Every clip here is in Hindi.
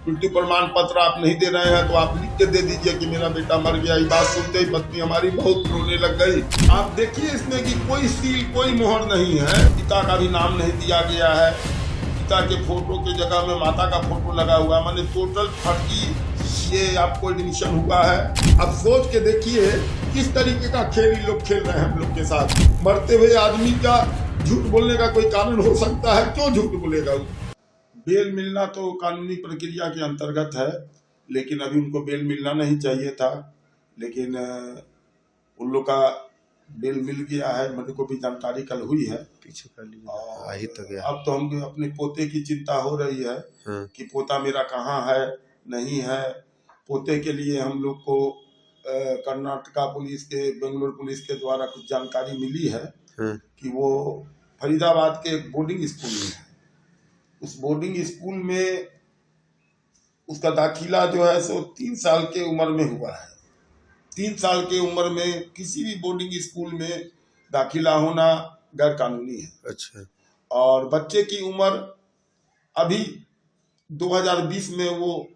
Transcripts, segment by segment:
मृत्यु प्रमाण पत्र आप नहीं दे रहे हैं तो आप लिख के दे दीजिए कि मेरा बेटा मर गया। ये बात सुनते ही पत्नी हमारी बहुत रोने लग गई। आप देखिए इसमें कि कोई सील कोई मोहर नहीं है, पिता का भी नाम नहीं दिया गया है, पिता के फोटो के जगह में माता का फोटो लगा हुआ है, माने टोटल फर्जी ये आपको एडमिशन हुआ है। अब सोच के देखिए किस तरीके का खेल लोग खेल रहे हैं हम लोग के साथ। मरते हुए आदमी का झूठ बोलने का कोई कारण हो सकता है, क्यों झूठ बोलेगा? बेल मिलना तो कानूनी प्रक्रिया के अंतर्गत है, लेकिन अभी उनको बेल मिलना नहीं चाहिए था, लेकिन उन लोग का बेल मिल गया है। मेरे को भी जानकारी कल हुई है, पीछे कर लिया ही तो गया। अब तो हम अपने पोते की चिंता हो रही है कि पोता मेरा कहाँ है नहीं है। पोते के लिए हम लोग को कर्नाटका पुलिस के, बेंगलोर पुलिस के द्वारा कुछ जानकारी मिली है कि वो फरीदाबाद के एक बोर्डिंग स्कूल में है। उस बोर्डिंग स्कूल में उसका दाखिला जो है सो 3 साल के उम्र में हुआ है। 3 साल के उम्र में किसी भी बोर्डिंग स्कूल में दाखिला होना गैर कानूनी है। अच्छा। और बच्चे की उम्र अभी 2020 में वो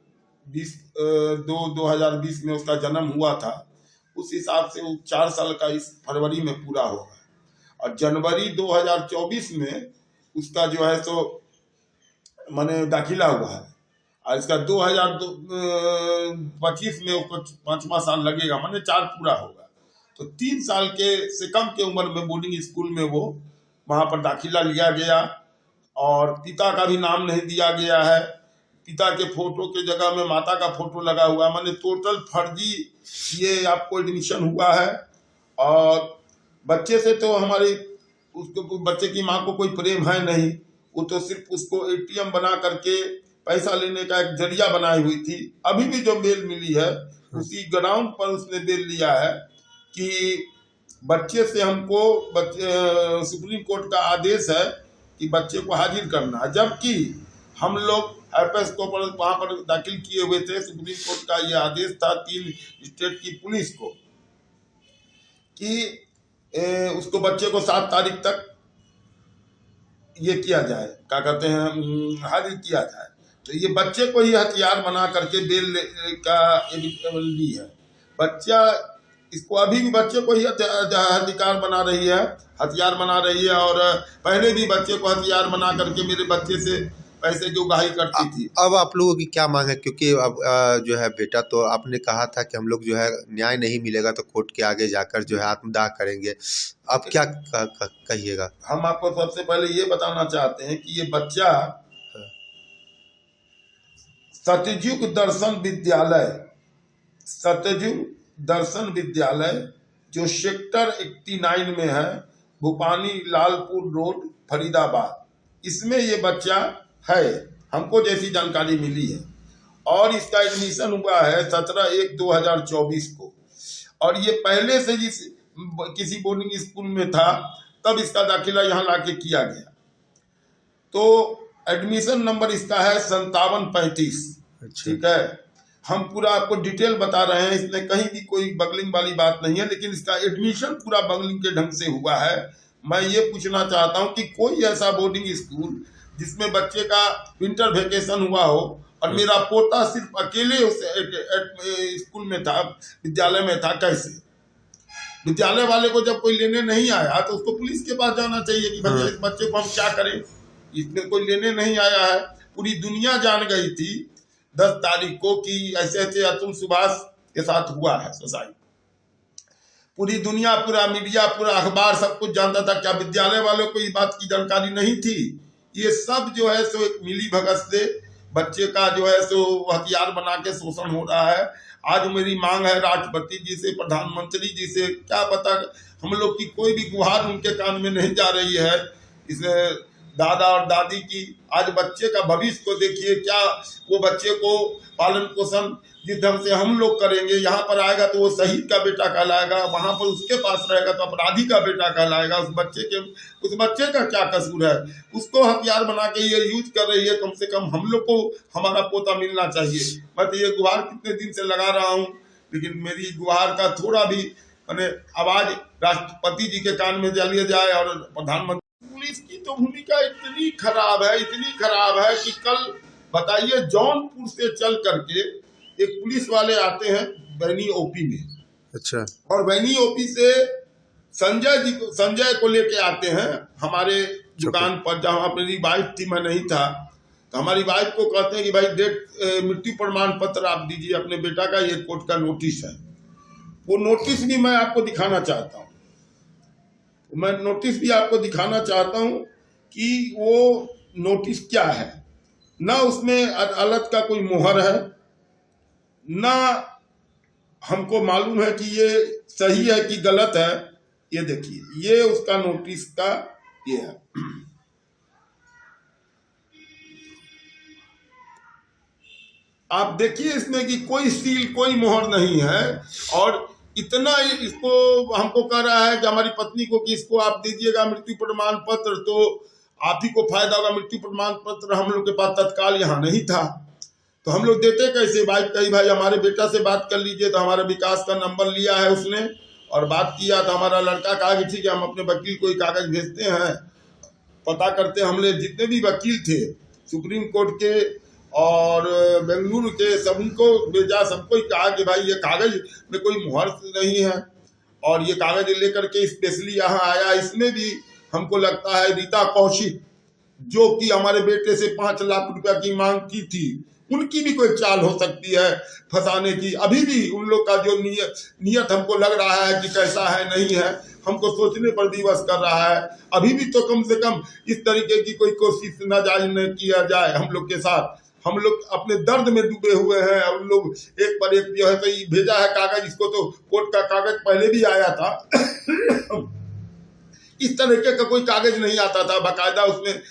2020 में उसका जन्म हुआ था, उस हिसाब से वो 4 साल का इस फरवरी में पूरा होगा। और जनवरी 2024 में उसका जो है सो माने दाखिला हुआ है, और इसका 2025 में उसको 5वां साल लगेगा, माने 4 पूरा होगा। तो 3 साल के से कम के उम्र में बोर्डिंग स्कूल में वो वहाँ पर दाखिला लिया गया, और पिता का भी नाम नहीं दिया गया है। पिता के फोटो के जगह में माता का फोटो लगा हुआ है, माने टोटल फर्जी ये आपको एडमिशन हुआ है। और बच्चे से तो हमारी उसको बच्चे की माँ को कोई प्रेम है नहीं, वो तो सिर्फ उसको एटीएम बना करके पैसा लेने का एक जरिया बनाई हुई थी। अभी भी जो बेल मिली है उसी ग्राउंड पर उसने बेल लिया है कि बच्चे से हमको सुप्रीम कोर्ट का आदेश है कि बच्चे को हाजिर करना है, जबकि हम लोग एफएस को वहाँ पर दाखिल किए हुए थे। सुप्रीम कोर्ट का ये आदेश था 3 स्टेट की पुलिस को कि उसको बच्चे को 7 तारीख तक ये किया जाए, क्या कहते हैं, हाजिर किया जाए। तो ये बच्चे को ही हथियार बना करके बेल का ली है। बच्चा इसको अभी भी बच्चे को ही अधिकार बना रही है, हथियार बना रही है। और पहले भी बच्चे को हथियार बना करके मेरे बच्चे से पैसे की उगाही करती थी। अब आप लोगों की क्या मांग है? क्योंकि अब जो है बेटा, तो आपने कहा था कि हम लोग जो है न्याय नहीं मिलेगा तो कोर्ट के आगे जाकर जो है आत्मदाह करेंगे। अब क्या कहिएगा? हम आपको सबसे पहले ये बताना चाहते हैं कि ये बच्चा सतयुग दर्शन विद्यालय जो सेक्टर 89 में है, भूपानी लालपुर रोड, फरीदाबाद, इसमें ये बच्चा है, हमको जैसी जानकारी मिली है। और इसका एडमिशन हुआ है 17/1/2024 को। और ये पहले से जिस किसी बोर्डिंग स्कूल में था तब इसका दाखिला यहाँ लाके किया गया। तो एडमिशन नंबर इसका है 5735। ठीक है, हम पूरा आपको डिटेल बता रहे हैं, इसमें कहीं भी कोई बगलिंग वाली बात नहीं है, लेकिन इसका एडमिशन पूरा बगलिंग के ढंग से हुआ है। मैं ये पूछना चाहता हूँ कि कोई ऐसा बोर्डिंग स्कूल जिसमें बच्चे का विंटर वेकेशन हुआ हो और मेरा पोता सिर्फ अकेले उस स्कूल में था, विद्यालय में था, कैसे? विद्यालय वाले को जब कोई लेने नहीं आया तो उसको पुलिस के पास जाना चाहिए कि भैया इस बच्चे को हम क्या करें। इसमें कोई लेने नहीं आया है। पूरी दुनिया जान गई थी 10 तारीख को कि ऐसे ऐसे अतुल सुभाष के साथ हुआ है सोसाइटी। पूरी दुनिया, पूरा मीडिया, पूरा अखबार सब कुछ जानता था। क्या विद्यालय वालों को इस बात की जानकारी नहीं थी? ये सब जो है सो एक मिली भगत से बच्चे का जो है सो हथियार बना के शोषण हो रहा है। आज मेरी मांग है राष्ट्रपति जी से, प्रधानमंत्री जी से, क्या पता हम लोग की कोई भी गुहार उनके कान में नहीं जा रही है। इस दादा और दादी की आज बच्चे का भविष्य को देखिए, क्या वो बच्चे को पालन पोषण जिस ढंग से हम लोग करेंगे, यहाँ पर आएगा तो वो शहीद का बेटा कहलाएगा, वहाँ पर उसके पास रहेगा तो अपराधी का बेटा कहलाएगा। उस बच्चे का क्या कसूर है? उसको हथियार बना के ये यूज कर रही है। कम से कम हम लोग को हमारा पोता मिलना चाहिए। मैं तो ये गुहार कितने दिन से लगा रहा हूँ, लेकिन मेरी गुहार का थोड़ा भी मैंने आवाज राष्ट्रपति जी के कान में लिया जाए। और प्रधानमंत्री, पुलिस की तो भूमिका इतनी खराब है कि कल बताइए, जौनपुर से चल करके एक पुलिस वाले आते हैं बैनी ओपी में, अच्छा, और बैनी ओपी से संजय को लेके आते हैं हमारे दुकान पर, जहाँ मेरी वाइफ थी, मैं नहीं था। तो हमारी वाइफ को कहते हैं कि भाई मृत्यु प्रमाण पत्र आप दीजिए अपने बेटा का, ये कोर्ट का नोटिस है। वो नोटिस भी मैं आपको दिखाना चाहता हूँ, मैं नोटिस भी आपको दिखाना चाहता हूँ कि वो नोटिस क्या है। ना उसमें अदालत का कोई मुहर है, ना हमको मालूम है कि ये सही है कि गलत है। ये देखिए, ये उसका नोटिस का ये है। आप देखिए इसमें कि कोई सील, कोई मोहर नहीं है, और इतना इसको हमको कह रहा है कि हमारी पत्नी को कि इसको आप दीजिएगा मृत्यु प्रमाण पत्र, तो आप ही को फायदा होगा। मृत्यु प्रमाण पत्र हम लोग के पास तत्काल यहाँ नहीं था, तो हम लोग देते कैसे। वाइफ कही भाई हमारे बेटा से बात कर लीजिए, तो हमारे विकास का नंबर लिया है उसने और बात किया। तो हमारा लड़का कहा कि ठीक है, हम अपने वकील को कागज भेजते हैं, पता करते हैं। हमने जितने भी वकील थे सुप्रीम कोर्ट के और बेंगलुरु के, सबको भेजा, सबको ही कहा कि भाई ये कागज में कोई मुहर नहीं है, और ये कागज लेकर के स्पेशली यहाँ आया। इसमें भी हमको लगता है रीता कौशिक, जो कि हमारे बेटे से 5 लाख रुपया की मांग की थी, उनकी भी कोई चाल हो सकती है फंसाने की। अभी भी उन लोग का जो नियत हमको लग रहा है कि कैसा है नहीं है, हमको सोचने पर विवश कर रहा है। अभी भी तो कम से कम इस तरीके की कोई कोशिश नाजायज न किया जाए हम लोग के साथ। हम लोग अपने दर्द में डूबे हुए हैं, उन लोग एक पर एक जो है तो भेजा है कागज। इसको तो कोर्ट का कागज पहले भी आया था इस तरीके का कोई कागज नहीं आता था, बाकायदा उसमें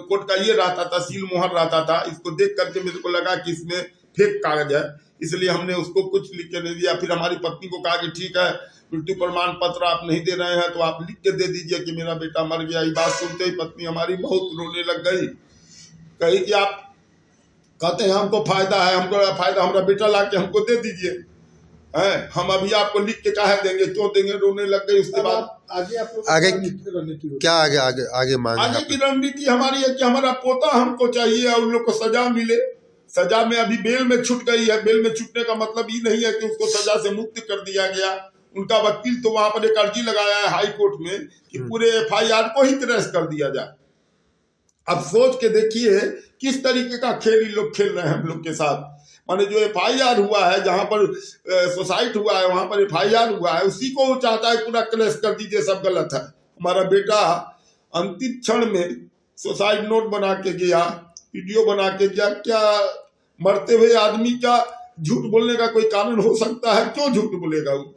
कोर्ट का ये रहता था, सील मोहर रहता था। इसको देख करके मेरे को लगा कि इसमें फेक कागज है, इसलिए हमने उसको कुछ लिख के नहीं दिया। फिर हमारी पत्नी को कहा कि ठीक है, मृत्यु प्रमाण पत्र आप नहीं दे रहे हैं तो आप लिख के दे दीजिए कि मेरा बेटा मर गया। ये बात सुनते ही पत्नी हमारी बहुत रोने लग गई, कही कि आप कहते हैं हमको फायदा है, हमको फायदा, हमारा बेटा ला के हमको दे दीजिए, हैं हम अभी आपको लिख के काहे देंगे, क्यों देंगे। रोने लग गई। उसके बाद आगे क्या आगे मांग आगे की रणनीति हमारी है कि हमारा पोता हमको चाहिए और उन लोग को सजा मिले। सजा में अभी बेल में छूट गई है। बेल में छूटने का मतलब ये नहीं है कि उसको सजा से मुक्त कर दिया गया। उनका वकील तो वहां पर एक अर्जी लगाया है हाई कोर्ट में कि पूरे FIR को ही ट्रेस कर दिया जाए। अब सोच के देखिए किस तरीके का खेल ये लोग खेल रहे हैं हम लोग के साथ। माने जो FIR हुआ है, जहां पर सुसाइड हुआ है वहां पर FIR हुआ है, उसी को वो चाहता है पूरा क्लेश कर दीजिए, सब गलत है। हमारा बेटा अंतिम क्षण में सुसाइड नोट बना के गया, वीडियो बना के गया। क्या मरते हुए आदमी का झूठ बोलने का कोई कारण हो सकता है? क्यों झूठ बोलेगा वो?